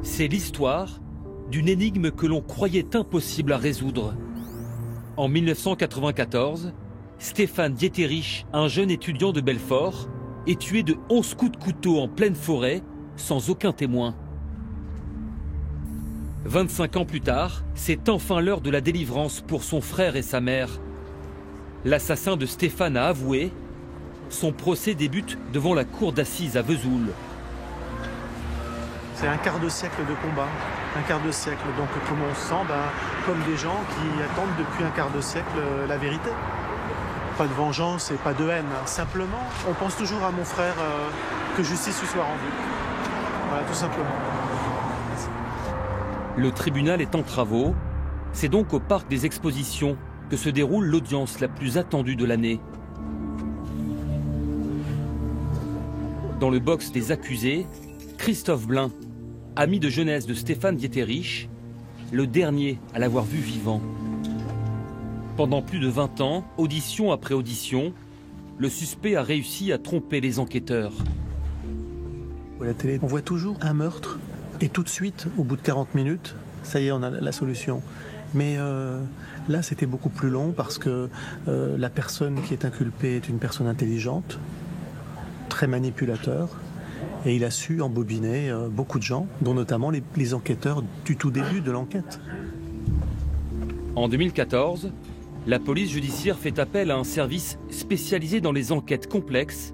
C'est l'histoire d'une énigme que l'on croyait impossible à résoudre. En 1994, Stéphane Dieterich, un jeune étudiant de Belfort, est tué de 11 coups de couteau en pleine forêt, sans aucun témoin. 25 ans plus tard, c'est enfin l'heure de la délivrance pour son frère et sa mère. L'assassin de Stéphane a avoué. Son procès débute devant la cour d'assises à Vesoul. C'est un quart de siècle de combat, un quart de siècle. Donc comme on se sent, comme des gens qui attendent depuis un quart de siècle la vérité. Pas de vengeance et pas de haine. Simplement, on pense toujours à mon frère, que justice lui soit rendue. Voilà, tout simplement. Le tribunal est en travaux. C'est donc au parc des Expositions que se déroule l'audience la plus attendue de l'année. Dans le box des accusés, Christophe Blain, ami de jeunesse de Stéphane Dieterich, le dernier à l'avoir vu vivant. Pendant plus de 20 ans, audition après audition, le suspect a réussi à tromper les enquêteurs. À la télé, on voit toujours un meurtre et tout de suite, au bout de 40 minutes, ça y est, on a la solution. Mais là, c'était beaucoup plus long parce que la personne qui est inculpée est une personne intelligente, très manipulateur, et il a su embobiner beaucoup de gens, dont notamment les enquêteurs du tout début de l'enquête. En 2014, la police judiciaire fait appel à un service spécialisé dans les enquêtes complexes,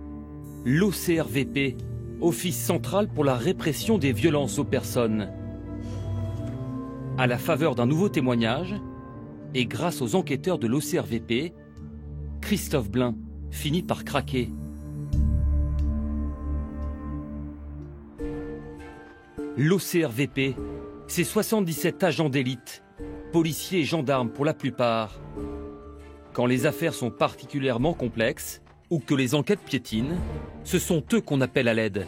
l'OCRVP, Office central pour la répression des violences aux personnes. À la faveur d'un nouveau témoignage, et grâce aux enquêteurs de l'OCRVP, Christophe Blain finit par craquer. L'OCRVP, c'est 77 agents d'élite, policiers et gendarmes pour la plupart. Quand les affaires sont particulièrement complexes ou que les enquêtes piétinent, ce sont eux qu'on appelle à l'aide.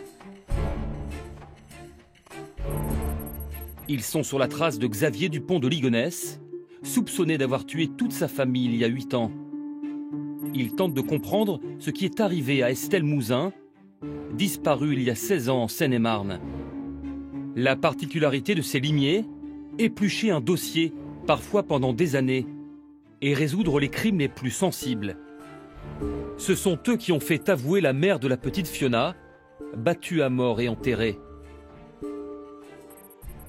Ils sont sur la trace de Xavier Dupont de Ligonnès, soupçonné d'avoir tué toute sa famille il y a 8 ans. Ils tentent de comprendre ce qui est arrivé à Estelle Mouzin, disparue il y a 16 ans en Seine-et-Marne. La particularité de ces limiers, éplucher un dossier, parfois pendant des années, et résoudre les crimes les plus sensibles. Ce sont eux qui ont fait avouer la mère de la petite Fiona, battue à mort et enterrée.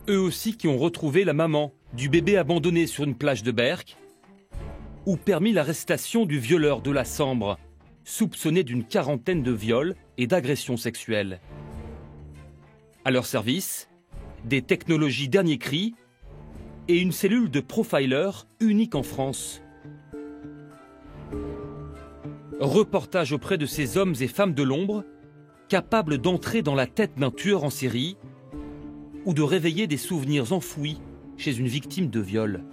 Eux aussi qui ont retrouvé la maman du bébé abandonné sur une plage de Berck, ou permis l'arrestation du violeur de la Sambre, soupçonné d'une quarantaine de viols et d'agressions sexuelles. À leur service, des technologies dernier cri et une cellule de profiler unique en France. Reportage auprès de ces hommes et femmes de l'ombre, capables d'entrer dans la tête d'un tueur en série ou de réveiller des souvenirs enfouis chez une victime de viol.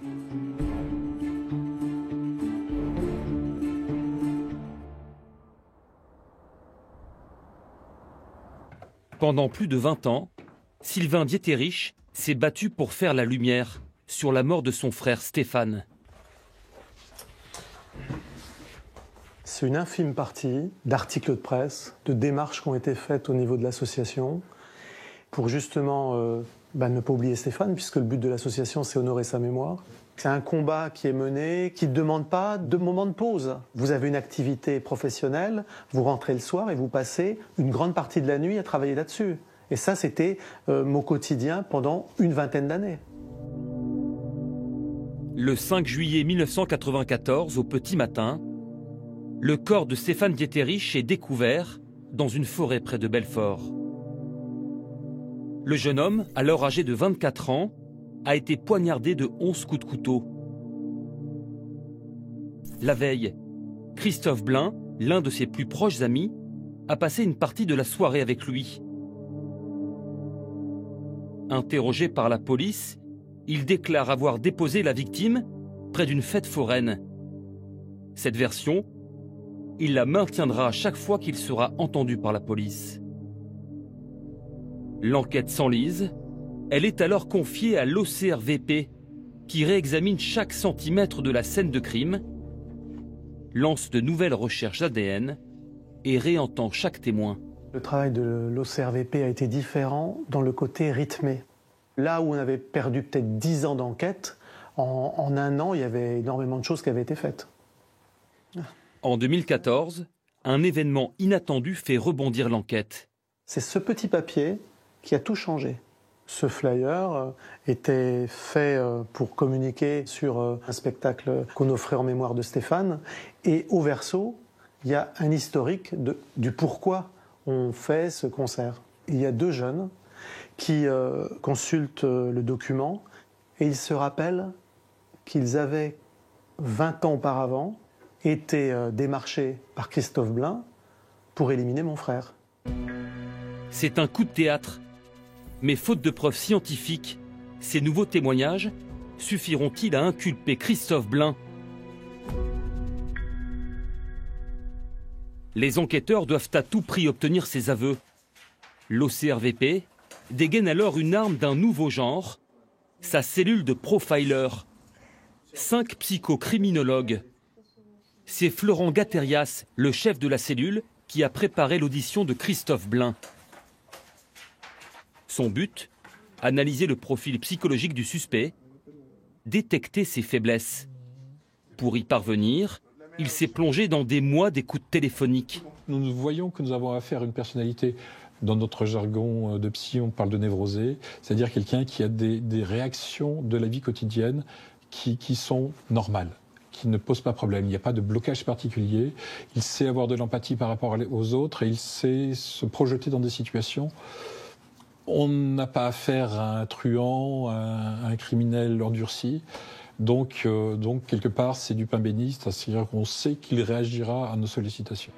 Pendant plus de 20 ans, Sylvain Dieterich s'est battu pour faire la lumière sur la mort de son frère Stéphane. C'est une infime partie d'articles de presse, de démarches qui ont été faites au niveau de l'association pour justement ne pas oublier Stéphane, puisque le but de l'association, c'est honorer sa mémoire. C'est un combat qui est mené, qui ne demande pas de moment de pause. Vous avez une activité professionnelle, vous rentrez le soir et vous passez une grande partie de la nuit à travailler là-dessus. Et ça, c'était mon quotidien pendant une vingtaine d'années. Le 5 juillet 1994, au petit matin, le corps de Stéphane Dieterich est découvert dans une forêt près de Belfort. Le jeune homme, alors âgé de 24 ans, a été poignardé de 11 coups de couteau. La veille, Christophe Blain, l'un de ses plus proches amis, a passé une partie de la soirée avec lui. Interrogé par la police, il déclare avoir déposé la victime près d'une fête foraine. Cette version, il la maintiendra à chaque fois qu'il sera entendu par la police. L'enquête s'enlise. Elle est alors confiée à l'OCRVP, qui réexamine chaque centimètre de la scène de crime, lance de nouvelles recherches ADN et réentend chaque témoin. Le travail de l'OCRVP a été différent dans le côté rythmé. Là où on avait perdu peut-être 10 ans d'enquête, en un an, il y avait énormément de choses qui avaient été faites. En 2014, un événement inattendu fait rebondir l'enquête. C'est ce petit papier qui a tout changé. Ce flyer était fait pour communiquer sur un spectacle qu'on offrait en mémoire de Stéphane. Et au verso, il y a un historique du pourquoi on fait ce concert. Il y a 2 jeunes qui consultent le document et ils se rappellent qu'ils avaient 20 ans auparavant été démarchés par Christophe Blain pour éliminer mon frère. C'est un coup de théâtre. Mais faute de preuves scientifiques, ces nouveaux témoignages suffiront-ils à inculper Christophe Blain? Les enquêteurs doivent à tout prix obtenir ses aveux. L'OCRVP dégaine alors une arme d'un nouveau genre, sa cellule de profiler. 5 psychocriminologues. C'est Florent Gatterias, le chef de la cellule, qui a préparé l'audition de Christophe Blain. Son but, analyser le profil psychologique du suspect, détecter ses faiblesses. Pour y parvenir, il s'est plongé dans des mois d'écoute téléphonique. Nous voyons que nous avons affaire à une personnalité, dans notre jargon de psy, on parle de névrosé, c'est-à-dire quelqu'un qui a des réactions de la vie quotidienne qui sont normales, qui ne posent pas problème. Il n'y a pas de blocage particulier. Il sait avoir de l'empathie par rapport aux autres et il sait se projeter dans des situations. On n'a pas affaire à un truand, à un criminel endurci. Donc quelque part, c'est du pain béni, c'est-à-dire qu'on sait qu'il réagira à nos sollicitations.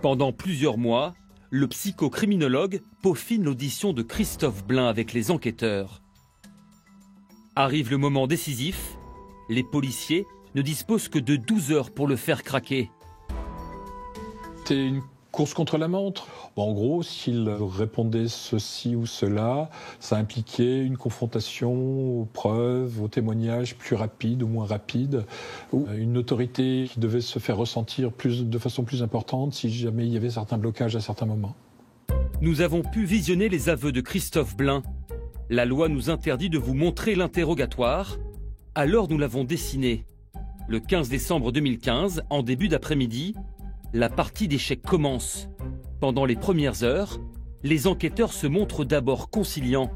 Pendant plusieurs mois, le psychocriminologue peaufine l'audition de Christophe Blain avec les enquêteurs. Arrive le moment décisif, les policiers ne disposent que de 12 heures pour le faire craquer. C'est une course contre la montre. Bon, en gros, s'il répondait ceci ou cela, ça impliquait une confrontation aux preuves, aux témoignages plus rapides ou moins rapides, ou une autorité qui devait se faire ressentir de façon plus importante si jamais il y avait certains blocages à certains moments. Nous avons pu visionner les aveux de Christophe Blain. La loi nous interdit de vous montrer l'interrogatoire, alors nous l'avons dessiné. Le 15 décembre 2015, en début d'après-midi, la partie d'échecs commence. Pendant les premières heures, les enquêteurs se montrent d'abord conciliants.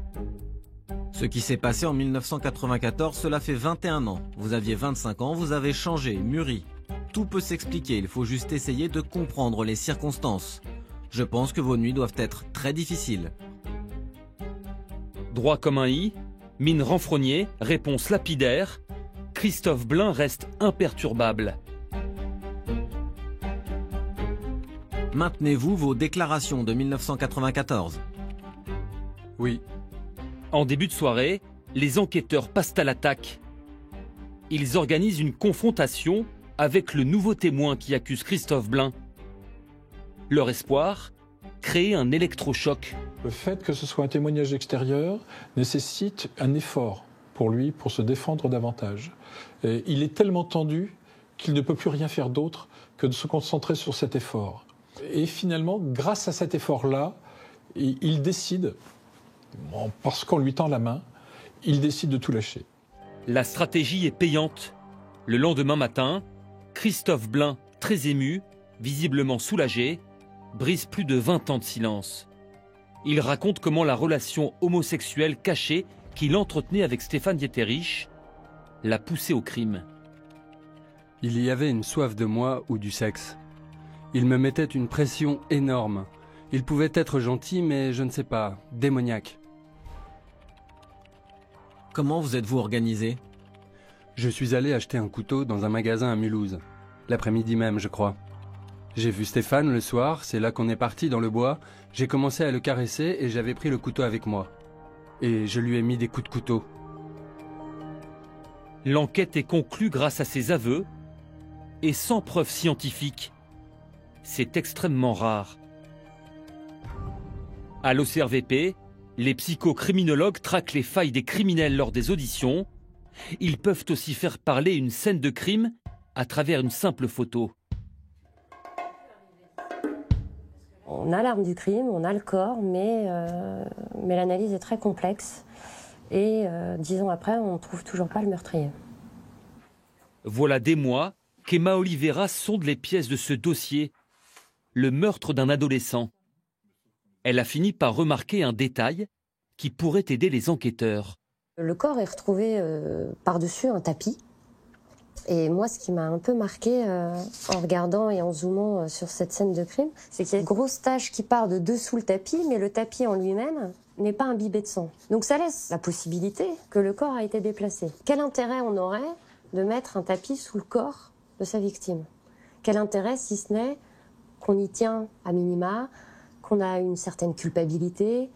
Ce qui s'est passé en 1994, cela fait 21 ans. Vous aviez 25 ans, vous avez changé, mûri. Tout peut s'expliquer, il faut juste essayer de comprendre les circonstances. Je pense que vos nuits doivent être très difficiles. Droit comme un i, mine renfrognée, réponse lapidaire, Christophe Blain reste imperturbable. Maintenez-vous vos déclarations de 1994? Oui. En début de soirée, les enquêteurs passent à l'attaque. Ils organisent une confrontation avec le nouveau témoin qui accuse Christophe Blain. Leur espoir, créer un électrochoc. Le fait que ce soit un témoignage extérieur nécessite un effort pour lui, pour se défendre davantage. Et il est tellement tendu qu'il ne peut plus rien faire d'autre que de se concentrer sur cet effort. Et finalement, grâce à cet effort-là, il décide, parce qu'on lui tend la main, il décide de tout lâcher. La stratégie est payante. Le lendemain matin, Christophe Blain, très ému, visiblement soulagé, brise plus de 20 ans de silence. Il raconte comment la relation homosexuelle cachée qu'il entretenait avec Stéphane Dieterich l'a poussé au crime. Il y avait une soif de moi ou du sexe. Il me mettait une pression énorme. Il pouvait être gentil, mais je ne sais pas, démoniaque. Comment vous êtes-vous organisé? Je suis allé acheter un couteau dans un magasin à Mulhouse. L'après-midi même, je crois. J'ai vu Stéphane le soir, c'est là qu'on est parti dans le bois. J'ai commencé à le caresser et j'avais pris le couteau avec moi. Et je lui ai mis des coups de couteau. L'enquête est conclue grâce à ses aveux et sans preuves scientifiques. C'est extrêmement rare. À l'OCRVP, les psychocriminologues traquent les failles des criminels lors des auditions. Ils peuvent aussi faire parler une scène de crime à travers une simple photo. On a l'arme du crime, on a le corps, mais l'analyse est très complexe. Et 10 ans après, on ne trouve toujours pas le meurtrier. Voilà des mois qu'Emma Oliveira sonde les pièces de ce dossier, le meurtre d'un adolescent. Elle a fini par remarquer un détail qui pourrait aider les enquêteurs. Le corps est retrouvé par-dessus un tapis. Et moi, ce qui m'a un peu marqué en regardant et en zoomant sur cette scène de crime, c'est qu'il y a une grosse tache qui part de dessous le tapis, mais le tapis en lui-même n'est pas imbibé de sang. Donc ça laisse la possibilité que le corps a été déplacé. Quel intérêt on aurait de mettre un tapis sous le corps de sa victime? Quel intérêt, si ce n'est qu'on y tient à minima, qu'on a une certaine culpabilité?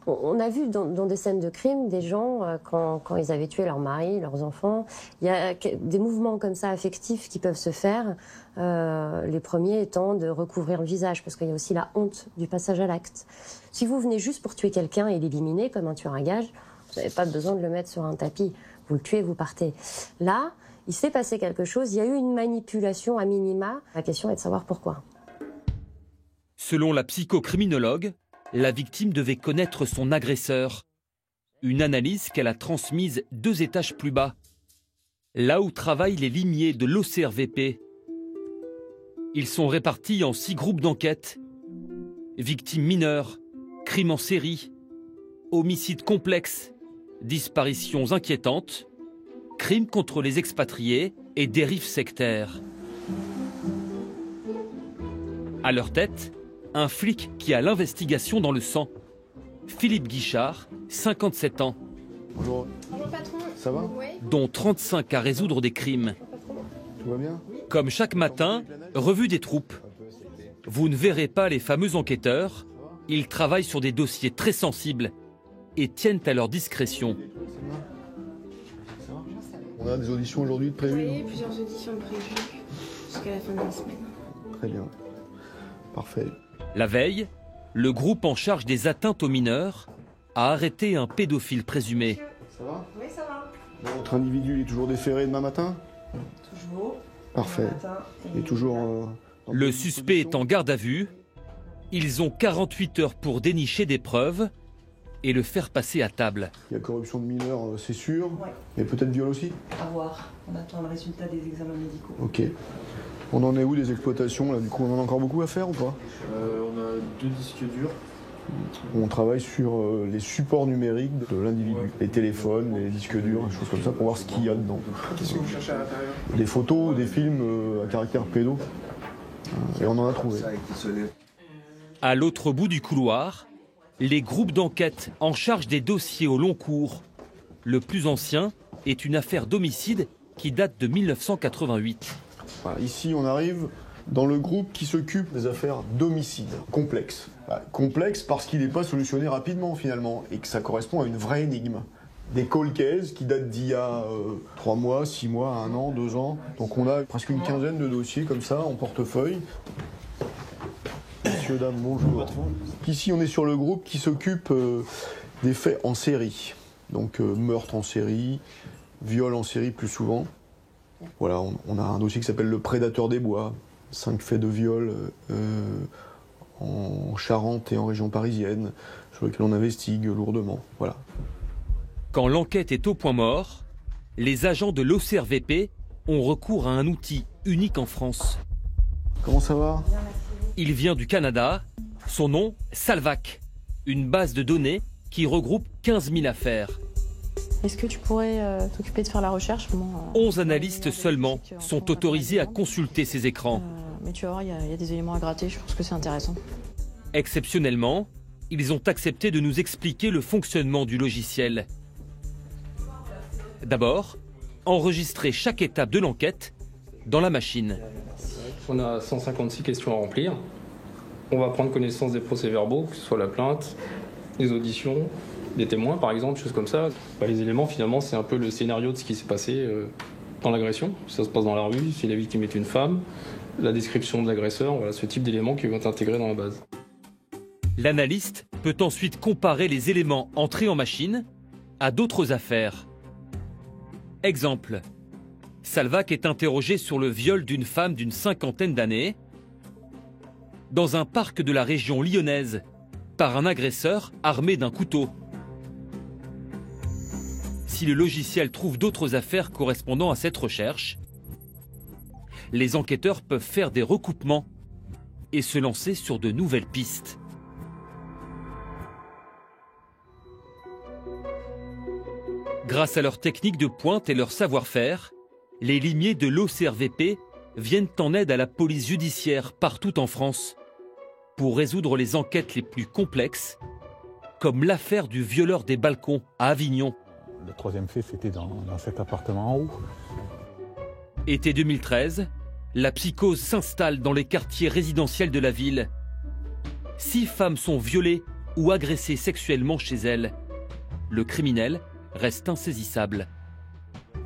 On a vu dans des scènes de crime des gens, quand ils avaient tué leur mari, leurs enfants, il y a des mouvements comme ça affectifs qui peuvent se faire, les premiers étant de recouvrir le visage, parce qu'il y a aussi la honte du passage à l'acte. Si vous venez juste pour tuer quelqu'un et l'éliminer comme un tueur à gages, vous n'avez pas besoin de le mettre sur un tapis. Vous le tuez, vous partez. Là, il s'est passé quelque chose, il y a eu une manipulation à minima. La question est de savoir pourquoi. Selon la psychocriminologue, la victime devait connaître son agresseur. Une analyse qu'elle a transmise 2 étages plus bas, là où travaillent les limiers de l'OCRVP. Ils sont répartis en 6 groupes d'enquête. Victimes mineures, crimes en série, homicides complexes, disparitions inquiétantes, crimes contre les expatriés et dérives sectaires. À leur tête, un flic qui a l'investigation dans le sang. Philippe Guichard, 57 ans. Bonjour. Bonjour patron. Ça va? Oui. Dont 35 à résoudre des crimes. Tout va bien? Comme chaque matin, revue des troupes. Vous ne verrez pas les fameux enquêteurs. Ils travaillent sur des dossiers très sensibles et tiennent à leur discrétion. On a des auditions aujourd'hui de prévues? Oui, plusieurs auditions prévues jusqu'à la fin de la semaine. Très bien. Parfait. La veille, le groupe en charge des atteintes aux mineurs a arrêté un pédophile présumé. Ça va? Oui, ça va. Votre individu il est toujours déféré demain matin? Toujours. Parfait. Et toujours... dans Le de suspect est dispositions? en garde à vue. Ils ont 48 heures pour dénicher des preuves et le faire passer à table. Il y a corruption de mineurs, c'est sûr. Ouais. Mais peut-être viol aussi? À voir. On attend le résultat des examens médicaux. Ok. On en est où des exploitations là? Du coup, on en a encore beaucoup à faire ou pas? On a 2 disques durs. On travaille sur les supports numériques de l'individu. Ouais. Les téléphones, les disques durs, des choses comme ça pour voir ce qu'il y a dedans. Qu'est-ce que vous cherchez à l'intérieur? Des photos, des films à caractère pédo. Et on en a trouvé. À l'autre bout du couloir, les groupes d'enquête en charge des dossiers au long cours. Le plus ancien est une affaire d'homicide qui date de 1988. Voilà, ici, on arrive dans le groupe qui s'occupe des affaires d'homicide complexes. Complexe parce qu'il n'est pas solutionné rapidement finalement et que ça correspond à une vraie énigme. Des cold cases qui datent d'il y a 3 mois, 6 mois, 1 an, 2 ans. Donc on a presque une quinzaine de dossiers comme ça en portefeuille. Messieurs, dames, bonjour. Ici, on est sur le groupe qui s'occupe des faits en série. Donc meurtre en série, viol en série plus souvent. Voilà, on a un dossier qui s'appelle le Prédateur des Bois. 5 faits de viol en Charente et en région parisienne, sur lesquels on investigue lourdement. Voilà. Quand l'enquête est au point mort, les agents de l'OCRVP ont recours à un outil unique en France. Comment ça va? Il vient du Canada. Son nom, Salvac. Une base de données qui regroupe 15 000 affaires. Est-ce que tu pourrais t'occuper de faire la recherche? 11 analystes seulement sont autorisés à consulter ces écrans. Mais tu vas voir, il y a des éléments à gratter, je pense que c'est intéressant. Exceptionnellement, ils ont accepté de nous expliquer le fonctionnement du logiciel. D'abord, enregistrer chaque étape de l'enquête dans la machine. On a 156 questions à remplir. On va prendre connaissance des procès-verbaux, que ce soit la plainte, les auditions, des témoins par exemple, choses comme ça. Les éléments finalement c'est un peu le scénario de ce qui s'est passé dans l'agression. Si ça se passe dans la rue, si la victime est une femme, la description de l'agresseur, voilà ce type d'éléments qui vont être intégrés dans la base. L'analyste peut ensuite comparer les éléments entrés en machine à d'autres affaires. Exemple, Salvac est interrogé sur le viol d'une femme d'une 50aine d'années. dans un parc de la région lyonnaise, par un agresseur armé d'un couteau. Si le logiciel trouve d'autres affaires correspondant à cette recherche, les enquêteurs peuvent faire des recoupements et se lancer sur de nouvelles pistes. Grâce à leur technique de pointe et leur savoir-faire, les limiers de l'OCRVP viennent en aide à la police judiciaire partout en France pour résoudre les enquêtes les plus complexes, comme l'affaire du violeur des balcons à Avignon. Le troisième fait, c'était dans cet appartement en haut. Été 2013, la psychose s'installe dans les quartiers résidentiels de la ville. 6 femmes sont violées ou agressées sexuellement chez elles. Le criminel reste insaisissable.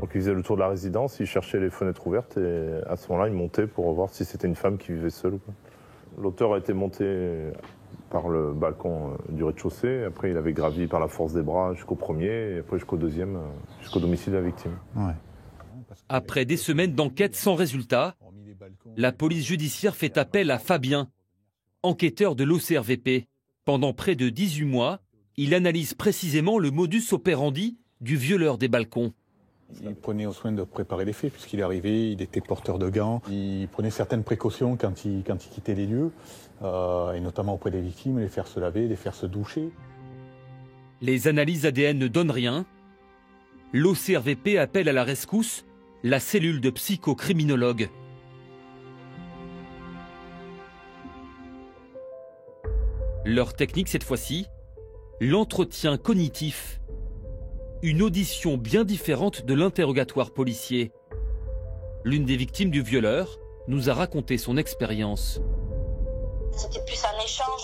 Donc il faisait le tour de la résidence, il cherchait les fenêtres ouvertes et à ce moment-là, il montait pour voir si c'était une femme qui vivait seule ou pas. L'auteur a été monté par le balcon du rez-de-chaussée, après il avait gravi par la force des bras jusqu'au premier et après jusqu'au deuxième, jusqu'au domicile de la victime. Ouais. Après des semaines d'enquête sans résultat, la police judiciaire fait appel à Fabien, enquêteur de l'OCRVP. Pendant près de 18 mois, il analyse précisément le modus operandi du violeur des balcons. Il prenait soin de préparer les faits, puisqu'il est arrivé, il était porteur de gants. Il prenait certaines précautions quand il quittait les lieux, et notamment auprès des victimes, les faire se laver, les faire se doucher. Les analyses ADN ne donnent rien. L'OCRVP appelle à la rescousse la cellule de psychocriminologues. Leur technique cette fois-ci, l'entretien cognitif. Une audition bien différente de l'interrogatoire policier. L'une des victimes du violeur nous a raconté son expérience. C'était plus un échange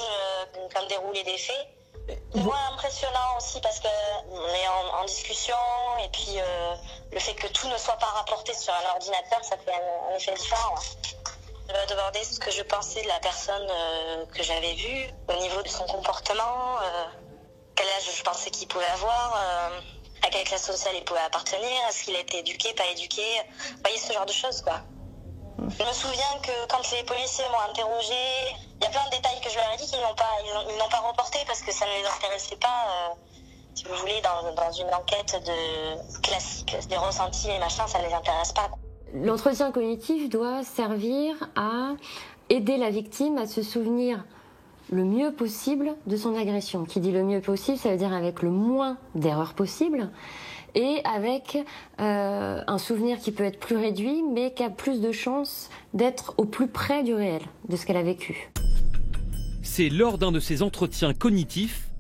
qu'un déroulé des faits. Moins impressionnant aussi parce qu'on est en discussion et puis le fait que tout ne soit pas rapporté sur un ordinateur, ça fait un effet différent. Je vais demander ce que je pensais de la personne que j'avais vue, au niveau de son comportement, quel âge je pensais qu'il pouvait avoir, à quelle classe sociale il pouvait appartenir, est-ce qu'il a été éduqué, pas éduqué, vous voyez ce genre de choses quoi. Je me souviens que quand les policiers m'ont interrogé, il y a plein de détails que je leur ai dit qu'ils n'ont pas reporté parce que ça ne les intéressait pas, si vous voulez, dans une enquête classique, des ressentis et machin, ça ne les intéresse pas. L'entretien cognitif doit servir à aider la victime à se souvenir le mieux possible de son agression. Qui dit le mieux possible, ça veut dire avec le moins d'erreurs possible et avec un souvenir qui peut être plus réduit mais qui a plus de chances d'être au plus près du réel, de ce qu'elle a vécu. C'est lors d'un de ces entretiens cognitifs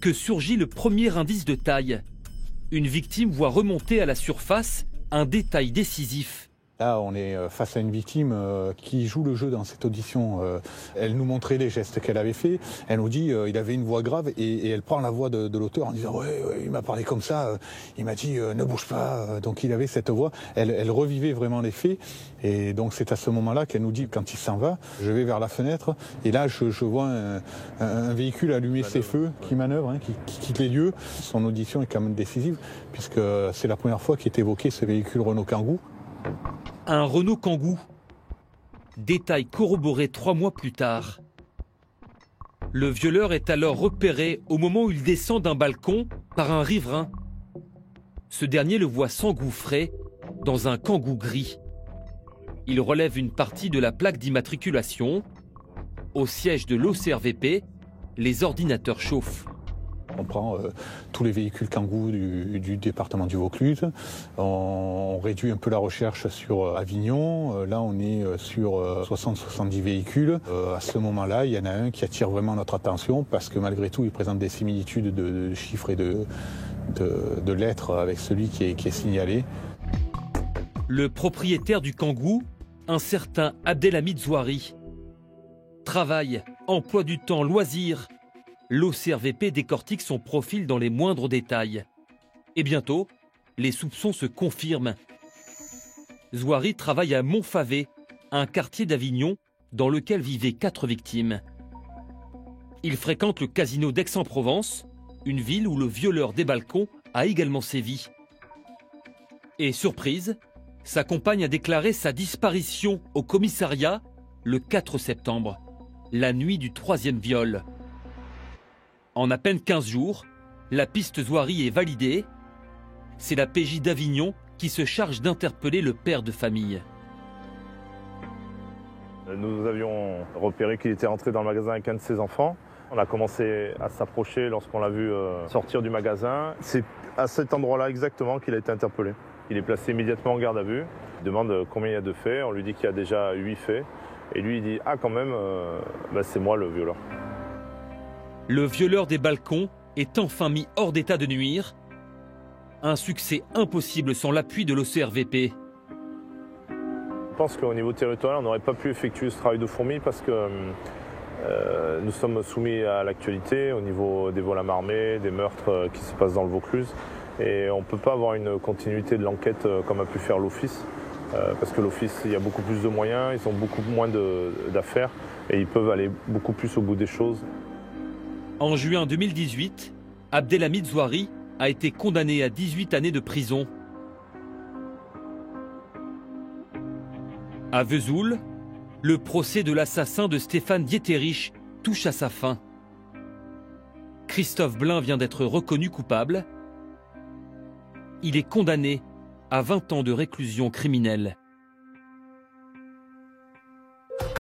que surgit le premier indice de taille. Une victime voit remonter à la surface un détail décisif. Là, on est face à une victime qui joue le jeu dans cette audition. Elle nous montrait les gestes qu'elle avait faits. Elle nous dit il avait une voix grave et elle prend la voix de l'auteur en disant ouais, il m'a parlé comme ça, il m'a dit ne bouge pas. Donc il avait cette voix. Elle revivait vraiment les faits. Et donc c'est à ce moment-là qu'elle nous dit quand il s'en va, je vais vers la fenêtre et là je vois un véhicule allumer ses feux qui manœuvre, qui quitte les lieux. Son audition est quand même décisive puisque c'est la première fois qu'est évoqué ce véhicule Renault Kangoo. Un Renault Kangoo. Détail corroboré 3 mois plus tard. Le violeur est alors repéré au moment où il descend d'un balcon par un riverain. Ce dernier le voit s'engouffrer dans un Kangoo gris. Il relève une partie de la plaque d'immatriculation. Au siège de l'OCRVP, les ordinateurs chauffent. On prend tous les véhicules Kangoo du département du Vaucluse. On réduit un peu la recherche sur Avignon. Là, on est sur 60-70 véhicules. À ce moment-là, il y en a un qui attire vraiment notre attention parce que malgré tout, il présente des similitudes de chiffres et de lettres avec celui qui est signalé. Le propriétaire du Kangoo, un certain Abdelhamid Zouari. Travail, emploi du temps, loisirs. L'OCRVP décortique son profil dans les moindres détails. Et bientôt, les soupçons se confirment. Zouari travaille à Montfavet, un quartier d'Avignon dans lequel vivaient 4 victimes. Il fréquente le casino d'Aix-en-Provence, une ville où le violeur des balcons a également sévi. Et surprise, sa compagne a déclaré sa disparition au commissariat le 4 septembre. la nuit du 3e viol. En à peine 15 jours, la piste Zouari est validée. C'est la PJ d'Avignon qui se charge d'interpeller le père de famille. Nous avions repéré qu'il était rentré dans le magasin avec un de ses enfants. On a commencé à s'approcher lorsqu'on l'a vu sortir du magasin. C'est à cet endroit-là exactement qu'il a été interpellé. Il est placé immédiatement en garde à vue. Il demande combien il y a de faits. On lui dit qu'il y a déjà 8 faits. Et lui, il dit « Ah, quand même, c'est moi le violeur ». Le violeur des balcons est enfin mis hors d'état de nuire. Un succès impossible sans l'appui de l'OCRVP. Je pense qu'au niveau territorial, on n'aurait pas pu effectuer ce travail de fourmi parce que nous sommes soumis à l'actualité au niveau des vols à main armée, des meurtres qui se passent dans le Vaucluse. Et on ne peut pas avoir une continuité de l'enquête comme a pu faire l'Office. Parce que l'Office, il y a beaucoup plus de moyens, ils ont beaucoup moins d'affaires et ils peuvent aller beaucoup plus au bout des choses. En juin 2018, Abdelhamid Zouari a été condamné à 18 années de prison. À Vesoul, le procès de l'assassin de Stéphane Dieterich touche à sa fin. Christophe Blain vient d'être reconnu coupable. Il est condamné à 20 ans de réclusion criminelle.